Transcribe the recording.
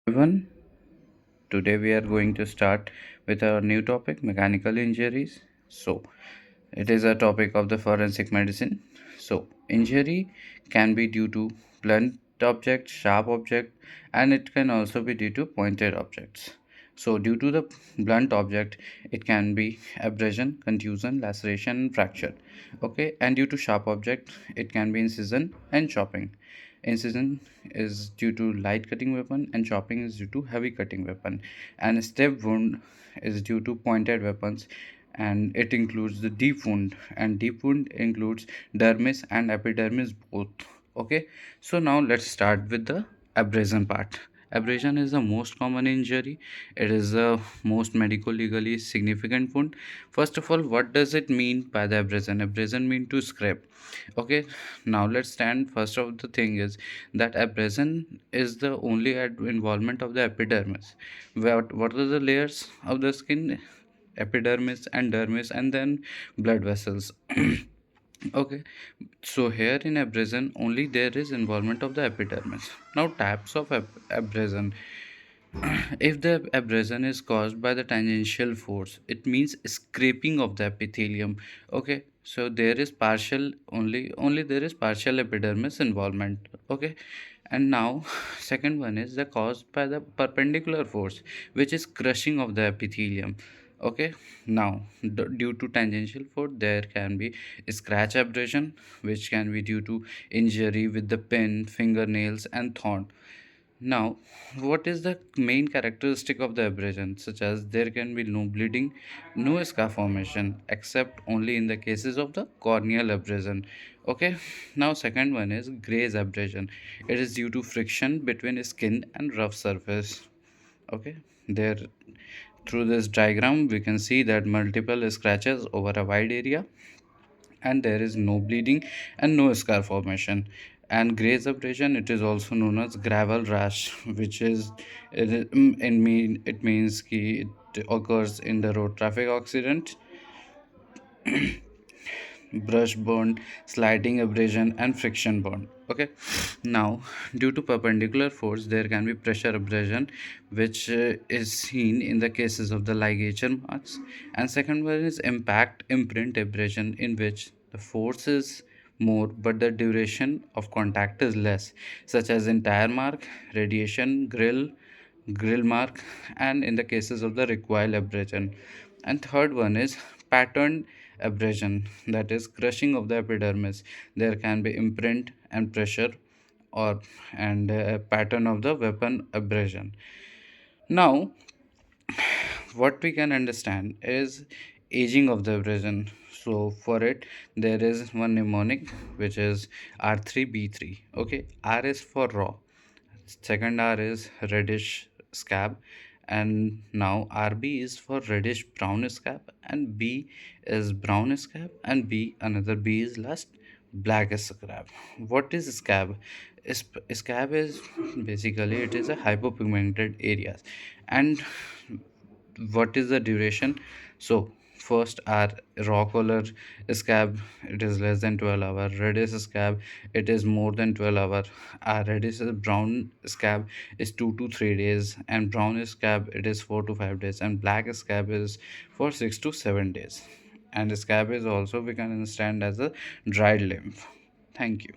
Everyone, today we are going to start with our new topic mechanical injuries. So, it is a topic of the forensic medicine. So, injury can be due to blunt object, sharp object, and it can also be due to pointed objects. So, due to the blunt object, it can be abrasion, contusion, laceration, and fracture. Okay, and due to sharp object, it can be incision and chopping. Incision is due to light cutting weapon, and chopping is due to heavy cutting weapon. And stab wound is due to pointed weapons, and it includes the deep wound, and deep wound includes dermis and epidermis both. Okay, so now let's start with the abrasion part. Abrasion is the most common injury. It is the most medical legally significant wound. First of all, what does it mean by the abrasion? Abrasion mean to scrape. Okay, now let's stand. First of the thing is that abrasion is the only involvement of the epidermis. What are the layers of the skin? Epidermis and dermis, and then blood vessels. Okay, so here in abrasion only there is involvement of the epidermis. Now types of abrasion. If the abrasion is caused by the tangential force, it means scraping of the epithelium. Okay, so there is partial, only there is partial epidermis involvement. Okay, and now second one is the caused by the perpendicular force, which is crushing of the epithelium. Okay, now due to tangential force there can be scratch abrasion, which can be due to injury with the pin, fingernails, and thorn. Now, what is the main characteristic of the abrasion? Such as there can be no bleeding, no scar formation, except only in the cases of the corneal abrasion. Okay. Now, second one is graze abrasion. It is due to friction between skin and rough surface. Okay. There, through this diagram, we can see that multiple scratches over a wide area, and there is no bleeding and no scar formation. And graze abrasion, it is also known as gravel rash, which is it means ki it occurs in the road traffic accident, brush burn, sliding abrasion, and friction burn. Okay, now due to perpendicular force there can be pressure abrasion, which is seen in the cases of the ligature marks. And second one is impact imprint abrasion, in which the force is more but the duration of contact is less, such as in tire mark, radiation, grill mark, and in the cases of the recoil abrasion. And third one is patterned abrasion, that is crushing of the epidermis. There can be imprint and pressure, or and a pattern of the weapon abrasion. Now what we can understand is aging of the abrasion. So for it there is one mnemonic, which is R3B3. Okay, R is for raw, second R is reddish scab, and now RB is for reddish brown scab, and B is brown scab, and B, another B is last, black scab. What is scab? Scab is basically it is a hypopigmented areas. And what is the duration? So first our raw color scab, it is less than 12 hour. Reddish scab, it is more than 12 hour. Our reddish brown scab is 2 to 3 days, and brown scab it is 4 to 5 days, and black scab is for 6 to 7 days. And scab is also we can understand as a dried lymph. Thank you.